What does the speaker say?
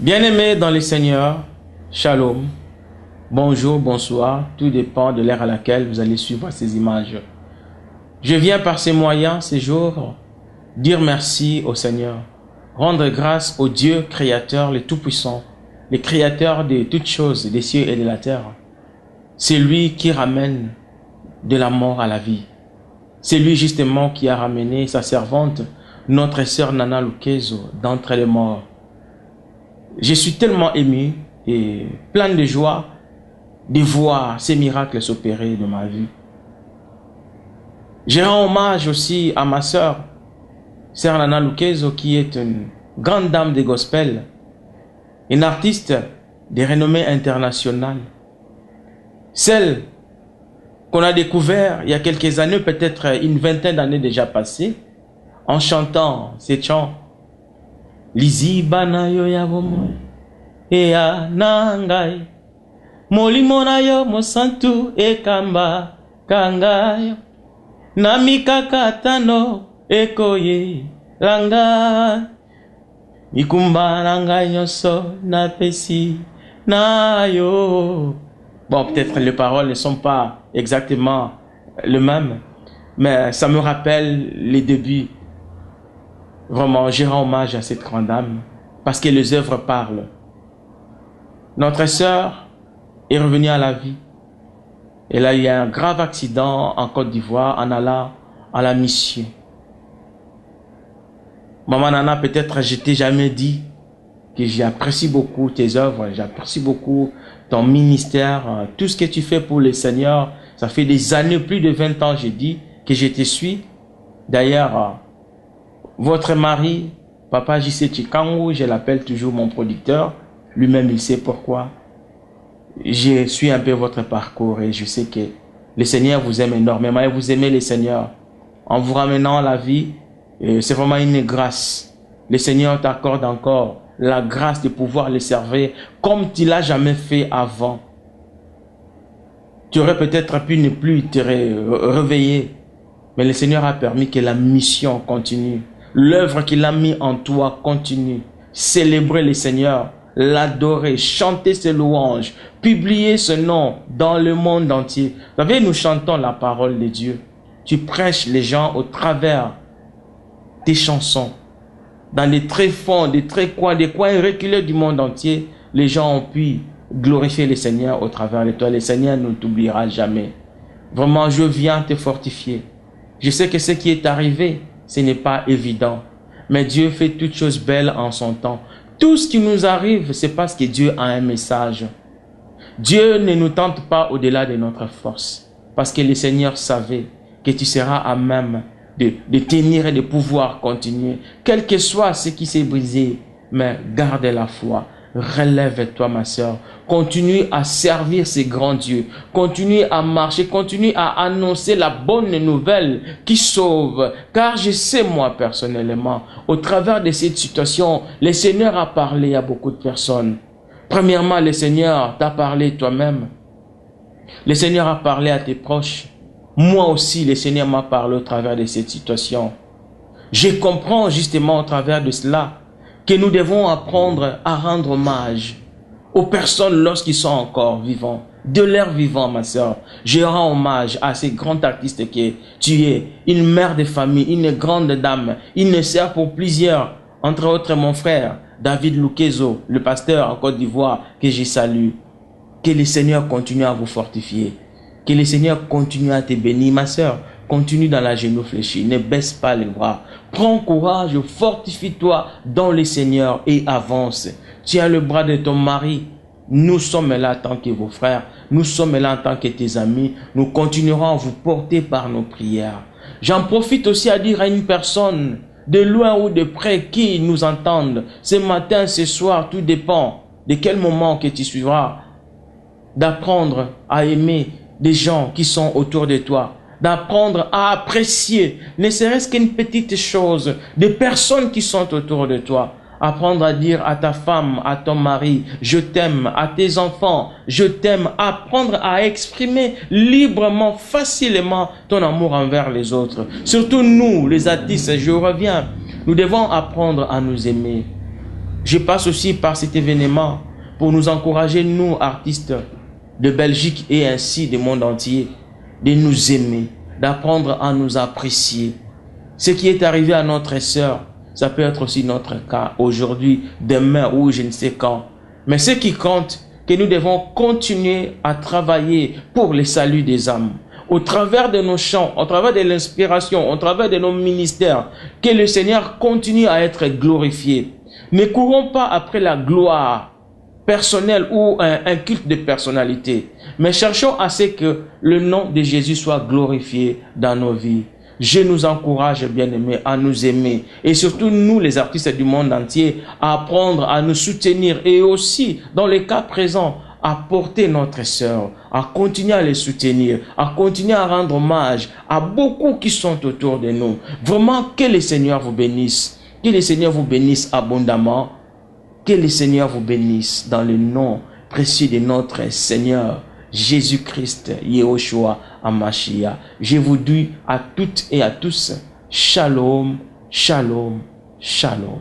Bien-aimés dans les Seigneurs, Shalom, bonjour, bonsoir, tout dépend de l'ère à laquelle vous allez suivre ces images. Je viens par ces moyens, ces jours, dire merci au Seigneur, rendre grâce au Dieu créateur, le Tout-Puissant, le créateur de toutes choses, des cieux et de la terre. C'est lui qui ramène de la mort à la vie. C'est lui justement qui a ramené sa servante, notre sœur Nana Lukezo, d'entre les morts. Je suis tellement ému et plein de joie de voir ces miracles s'opérer de ma vie. Je rends hommage aussi à ma sœur, sœur Nana Lukezo, qui est une grande dame des gospels, une artiste de renommée internationale. Celle qu'on a découvert il y a quelques années, peut-être une vingtaine d'années déjà passées, en chantant ces chants. Lizi bana yo ya bomo ea nangai molimo na yo mosantu ekamba kangayo namikaka tano ekoye langa mikumba nangai nyonso na pesi na yo. Bon, peut-être les paroles ne sont pas exactement les mêmes, mais ça me rappelle les débuts. Vraiment, je rends hommage à cette grande dame parce que les œuvres parlent. Notre sœur est revenue à la vie. Elle a eu un grave accident en Côte d'Ivoire en allant à la mission. Maman Nana, peut-être je t'ai jamais dit que j'apprécie beaucoup tes œuvres, j'apprécie beaucoup ton ministère, tout ce que tu fais pour le Seigneur. Ça fait des années, plus de 20 ans, j'ai dit, que je te suis. D'ailleurs, votre mari, Papa J.C. Chikangu, je l'appelle toujours mon producteur. Lui-même, il sait pourquoi. Je suis un peu votre parcours et je sais que le Seigneur vous aime énormément et vous aimez le Seigneur. En vous ramenant à la vie, c'est vraiment une grâce. Le Seigneur t'accorde encore la grâce de pouvoir le servir comme tu l'as jamais fait avant. Tu aurais peut-être pu ne plus te réveiller, mais le Seigneur a permis que la mission continue. L'œuvre qu'il a mis en toi continue. Célébrer le Seigneur, l'adorer, chanter ses louanges, publier ce nom dans le monde entier. Vous savez, nous chantons la parole de Dieu. Tu prêches les gens au travers tes chansons. Dans les tréfonds, des coins reculés du monde entier, les gens ont pu glorifier le Seigneur au travers de toi. Le Seigneur ne t'oubliera jamais. Vraiment, je viens te fortifier. Je sais que ce qui est arrivé, ce n'est pas évident. Mais Dieu fait toutes choses belles en son temps. Tout ce qui nous arrive, c'est parce que Dieu a un message. Dieu ne nous tente pas au-delà de notre force. Parce que le Seigneur savait que tu seras à même de tenir et de pouvoir continuer. Quel que soit ce qui s'est brisé, mais garde la foi. Relève-toi, ma sœur. Continue à servir ces grands dieux. Continue à marcher. Continue à annoncer la bonne nouvelle qui sauve. Car je sais, moi, personnellement, au travers de cette situation, le Seigneur a parlé à beaucoup de personnes. Premièrement, le Seigneur t'a parlé toi-même. Le Seigneur a parlé à tes proches. Moi aussi, le Seigneur m'a parlé au travers de cette situation. Je comprends justement au travers de cela que nous devons apprendre à rendre hommage aux personnes lorsqu'ils sont encore vivants. De leur vivant, ma sœur, je rends hommage à ces grands artistes que tu es, une mère de famille, une grande dame, une sœur pour plusieurs, entre autres mon frère, David Lukezo, le pasteur en Côte d'Ivoire, que je salue. Que le Seigneur continue à vous fortifier. Que le Seigneur continue à te bénir, ma sœur. Continue dans la génufléchie, ne baisse pas les bras. Prends courage, fortifie-toi dans le Seigneur et avance. Tiens le bras de ton mari. Nous sommes là en tant que vos frères. Nous sommes là en tant que tes amis. Nous continuerons à vous porter par nos prières. J'en profite aussi à dire à une personne, de loin ou de près, qui nous entende, ce matin, ce soir, tout dépend de quel moment que tu suivras, d'apprendre à aimer des gens qui sont autour de toi, d'apprendre à apprécier, ne serait-ce qu'une petite chose, des personnes qui sont autour de toi. Apprendre à dire à ta femme, à ton mari, je t'aime, à tes enfants, je t'aime. Apprendre à exprimer librement, facilement ton amour envers les autres. Surtout nous, les artistes, je reviens, nous devons apprendre à nous aimer. Je passe aussi par cet événement pour nous encourager, nous, artistes de Belgique et ainsi du monde entier, de nous aimer, d'apprendre à nous apprécier. Ce qui est arrivé à notre sœur, ça peut être aussi notre cas aujourd'hui, demain ou je ne sais quand. Mais ce qui compte, que nous devons continuer à travailler pour le salut des âmes. Au travers de nos chants, au travers de l'inspiration, au travers de nos ministères, que le Seigneur continue à être glorifié. Ne courons pas après la gloire personnelle ou un culte de personnalité, mais cherchons à ce que le nom de Jésus soit glorifié dans nos vies. Je nous encourage, bien-aimés, à nous aimer et surtout nous, les artistes du monde entier, à apprendre à nous soutenir et aussi, dans les cas présents, à porter notre sœur, à continuer à les soutenir, à continuer à rendre hommage à beaucoup qui sont autour de nous. Vraiment, que le Seigneur vous bénisse, que le Seigneur vous bénisse abondamment, que le Seigneur vous bénisse dans le nom précieux de notre Seigneur Jésus-Christ, Yehoshua Hamashiach. Je vous dis à toutes et à tous, Shalom, Shalom, Shalom.